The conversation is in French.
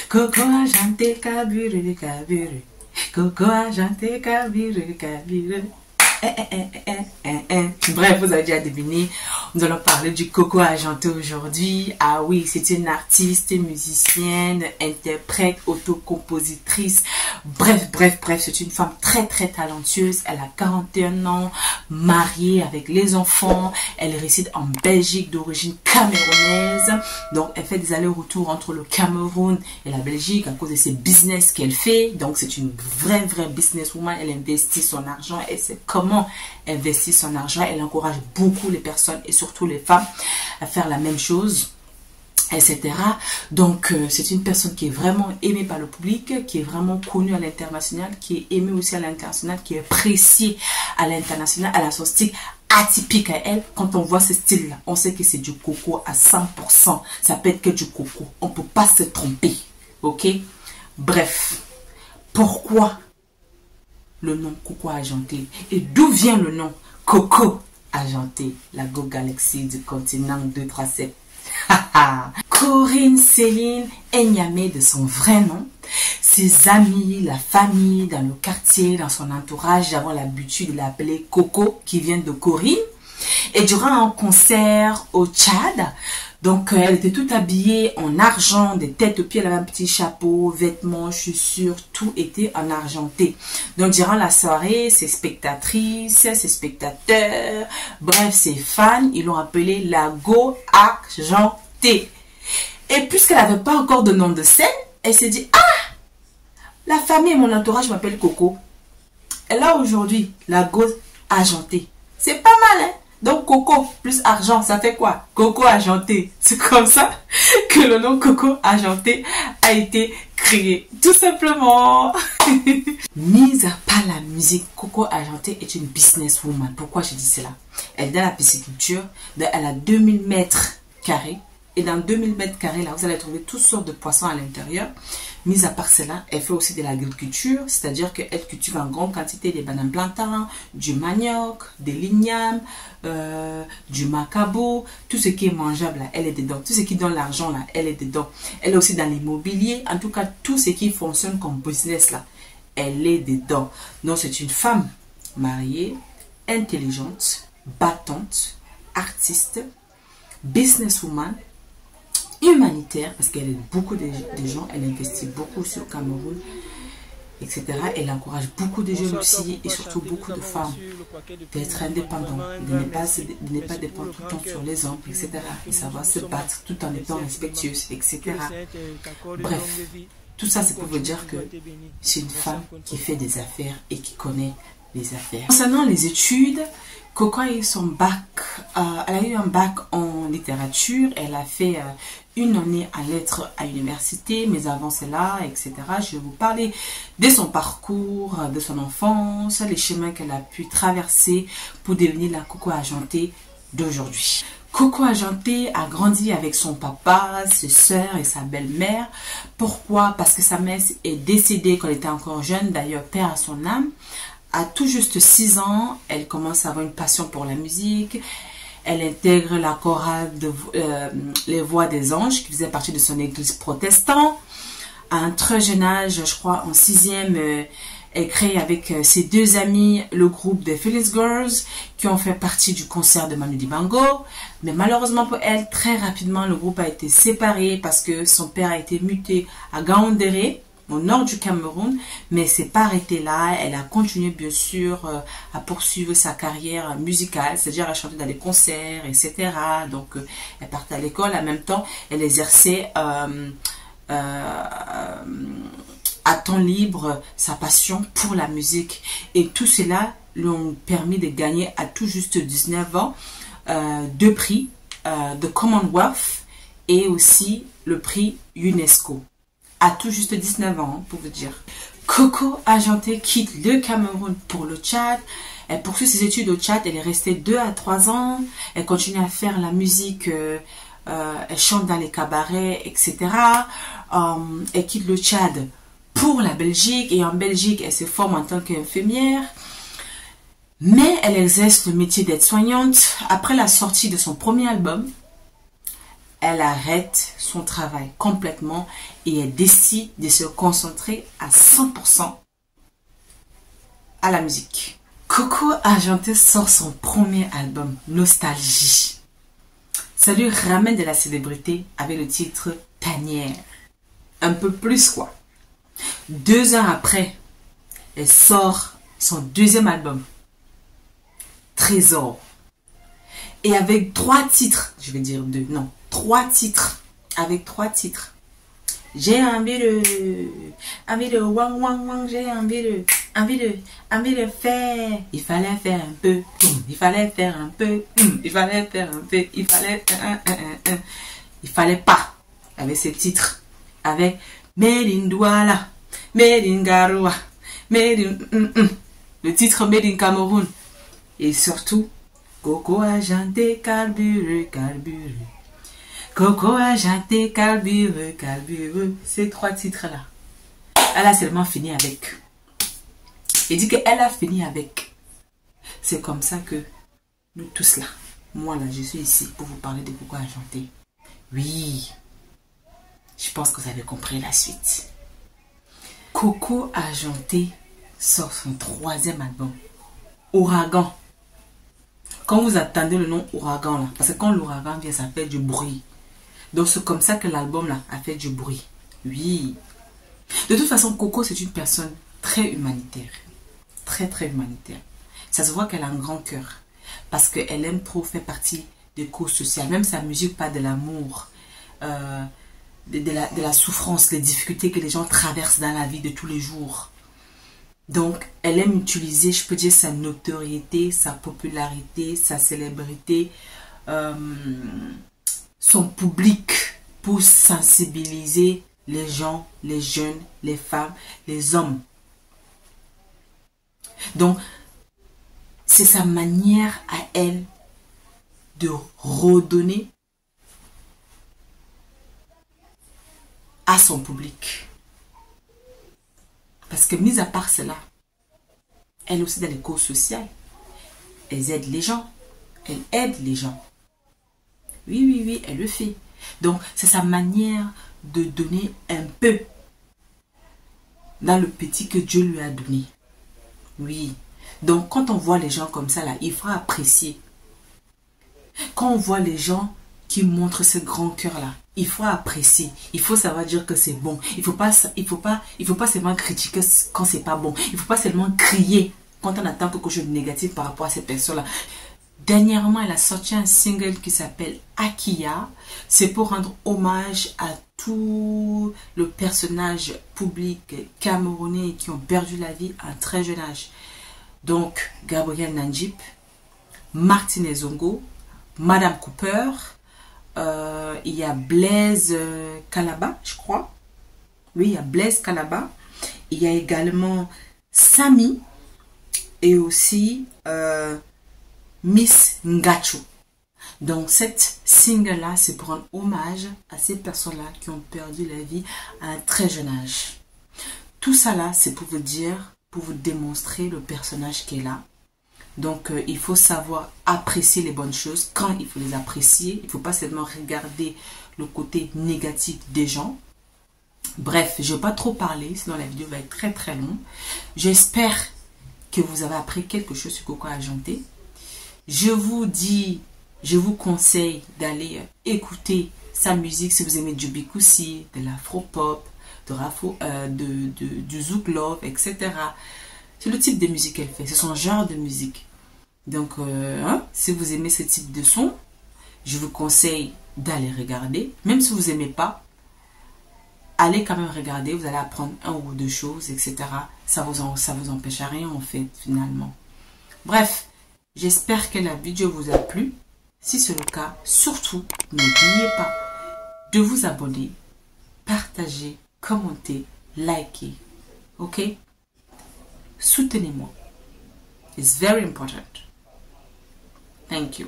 Coco argenté, kaburu, kaburu. Coco argenté, kaburu, kaburu. Bref, vous avez déjà deviné, nous allons parler du Coco argenté aujourd'hui. Ah oui, c'est une artiste, musicienne, interprète, autocompositrice. Bref, c'est une femme très talentueuse. Elle a 41 ans, mariée avec les enfants. Elle réside en Belgique d'origine camerounaise. Donc, elle fait des allers-retours entre le Cameroun et la Belgique à cause de ses business qu'elle fait. Donc, c'est une vraie businesswoman. Elle investit son argent et c'est comment investir son argent. Elle encourage beaucoup les personnes et surtout les femmes à faire la même chose, etc. Donc c'est une personne qui est vraiment aimée par le public, qui est vraiment connue à l'international, qui est aimée aussi à l'international, qui est appréciée à l'international. Elle a son style atypique à elle. Quand on voit ce style là, on sait que c'est du coco à 100%. Ça peut être que du coco, on peut pas se tromper, ok? Bref, pourquoi le nom Coco argenté? Et d'où vient le nom Coco argenté? La Go Galaxy du continent 237. Corinne Céline Enyamé de son vrai nom. Ses amis, la famille, dans le quartier, dans son entourage, avons l'habitude de l'appeler Coco, qui vient de Corinne. Et durant un concert au Tchad, donc elle était toute habillée en argent, des têtes aux pieds, elle avait un petit chapeau, vêtements, chaussures, tout était en argenté. Donc durant la soirée, ses spectatrices, ses spectateurs, bref ses fans, ils l'ont appelée la Go argentée. Et puisqu'elle n'avait pas encore de nom de scène, elle s'est dit, ah, la famille et mon entourage m'appellent Coco. Et là aujourd'hui, la Go argentée, c'est pas mal, hein? Donc Coco plus argent, ça fait quoi? Coco argenté. C'est comme ça que le nom Coco argenté a été créé. Tout simplement. Mise à part la musique, Coco argenté est une businesswoman. Pourquoi je dis cela? Elle est dans la pisciculture. Elle a 2000 mètres carrés. Et dans 2000 mètres carrés, là, vous allez trouver toutes sortes de poissons à l'intérieur. Mis à part cela, elle fait aussi de l'agriculture, c'est-à-dire qu'elle cultive en grande quantité des bananes plantains, du manioc, des lignames, du macabo, tout ce qui est mangeable, là, elle est dedans. Tout ce qui donne l'argent, là, elle est dedans. Elle est aussi dans l'immobilier, en tout cas, tout ce qui fonctionne comme business, là, elle est dedans. Donc, c'est une femme mariée, intelligente, battante, artiste, businesswoman, humanitaire, parce qu'elle aide beaucoup de gens, elle investit beaucoup sur le Cameroun, etc. Elle encourage beaucoup de jeunes aussi et surtout beaucoup de femmes d'être indépendantes, de ne pas dépendre tout le temps sur les hommes, etc. Et savoir se battre tout en étant respectueuse, etc. Bref, tout ça c'est pour vous dire que c'est une femme qui fait des affaires et qui connaît les affaires. Concernant les études, Coco a eu son bac, elle a eu un bac en littérature, elle a fait une année en lettres à l'université, mais avant cela, etc. Je vais vous parler de son parcours, de son enfance, les chemins qu'elle a pu traverser pour devenir la Coco argentée d'aujourd'hui. Coco argentée a grandi avec son papa, ses soeurs et sa belle-mère. Pourquoi? Parce que sa mère est décédée quand elle était encore jeune, d'ailleurs père à son âme. À tout juste 6 ans, elle commence à avoir une passion pour la musique. Elle intègre la chorale de Les Voix des Anges, qui faisait partie de son église protestante. À un très jeune âge, je crois en 6e, elle crée avec ses 2 amis le groupe des Feelings Girls, qui ont fait partie du concert de Manu Dibango. Mais malheureusement pour elle, très rapidement, le groupe a été séparé parce que son père a été muté à Gaoundéré, au nord du Cameroun, mais c'est pas arrêté là. Elle a continué bien sûr à poursuivre sa carrière musicale, c'est-à-dire à chanter dans les concerts, etc. Donc elle partait à l'école, en même temps elle exerçait à temps libre sa passion pour la musique. Et tout cela lui ont permis de gagner à tout juste 19 ans 2 prix de Commonwealth et aussi le prix UNESCO. À tout juste 19 ans, pour vous dire. Coco argenté quitte le Cameroun pour le Tchad. Elle poursuit ses études au Tchad. Elle est restée 2 à 3 ans. Elle continue à faire la musique. Elle chante dans les cabarets, etc. Elle quitte le Tchad pour la Belgique. Et en Belgique, elle se forme en tant qu'infirmière. Mais elle exerce le métier d'aide-soignante. Après la sortie de son premier album, elle arrête son travail complètement et elle décide de se concentrer à 100% à la musique. Coco Argenté sort son premier album, Nostalgie. Ça lui ramène de la célébrité avec le titre Tanière. Un peu plus quoi. 2 ans après, elle sort son deuxième album, Trésor. Et avec 3 titres, je vais dire 2, non, 3 titres. Avec 3 titres. J'ai envie de wang wang wang, j'ai envie de faire. Il fallait faire un peu, il fallait faire un peu, il fallait faire un peu, il fallait il fallait pas. Avec ces titres, avec Made in Douala, Made in Garoua, Made in le titre Made in Cameroun et surtout Coco Argenté carburé carburé. Coco Argenté, carbureux, carbureux. Ces 3 titres-là. Elle a seulement fini avec. Il dit qu'elle a fini avec. C'est comme ça que nous tous là, moi là, je suis ici pour vous parler de Coco Argenté. Oui. Je pense que vous avez compris la suite. Coco Argenté sort son 3e album. Ouragan. Quand vous attendez le nom Ouragan là, parce que quand l'ouragan vient, ça fait du bruit. Donc c'est comme ça que l'album là a fait du bruit. Oui. De toute façon, Coco c'est une personne très humanitaire. Très très humanitaire. Ça se voit qu'elle a un grand cœur. Parce qu'elle aime trop faire partie des causes sociales. Même sa musique parle de l'amour, de la souffrance, les difficultés que les gens traversent dans la vie de tous les jours. Donc elle aime utiliser, je peux dire, sa notoriété, sa popularité, sa célébrité, son public pour sensibiliser les gens, les jeunes, les femmes, les hommes. Donc, c'est sa manière à elle de redonner à son public. Parce que, mis à part cela, elle aussi dans les causes sociales, elle aide les gens. Elle aide les gens. Oui, oui, oui, elle le fait. Donc, c'est sa manière de donner un peu dans le petit que Dieu lui a donné. Oui. Donc, quand on voit les gens comme ça, là, il faut apprécier. Quand on voit les gens qui montrent ce grand cœur-là, il faut apprécier. Il faut savoir dire que c'est bon. Il faut pas seulement critiquer quand c'est pas bon. Il faut pas seulement crier quand on attend quelque chose de négatif par rapport à ces personnes-là. Dernièrement, elle a sorti un single qui s'appelle Akia. C'est pour rendre hommage à tout le personnage public camerounais qui ont perdu la vie à un très jeune âge. Donc, Gabriel Nandjip, Martine Zongo, Madame Cooper, il y a Blaise Calaba, je crois. Oui, il y a Blaise Calaba. Il y a également Samy et aussi Miss Ngacho. Donc cette single-là, c'est pour rendre hommage à ces personnes-là qui ont perdu la vie à un très jeune âge. Tout ça là, c'est pour vous dire, pour vous démontrer le personnage qui est là. Donc il faut savoir apprécier les bonnes choses quand il faut les apprécier. Il ne faut pas seulement regarder le côté négatif des gens. Bref, je ne vais pas trop parler, sinon la vidéo va être très très longue. J'espère que vous avez appris quelque chose sur Coco Argenté. Je vous conseille d'aller écouter sa musique si vous aimez du bikoussi, de l'afro-pop, du zouk love, etc. C'est le type de musique qu'elle fait, c'est son genre de musique. Donc, si vous aimez ce type de son, je vous conseille d'aller regarder. Même si vous n'aimez pas, allez quand même regarder, vous allez apprendre 1 ou 2 choses, etc. Ça vous empêche à rien en fait, finalement. Bref. J'espère que la vidéo vous a plu. Si c'est le cas, surtout, n'oubliez pas de vous abonner, partager, commenter, liker. Ok? Soutenez-moi. It's very important. Thank you.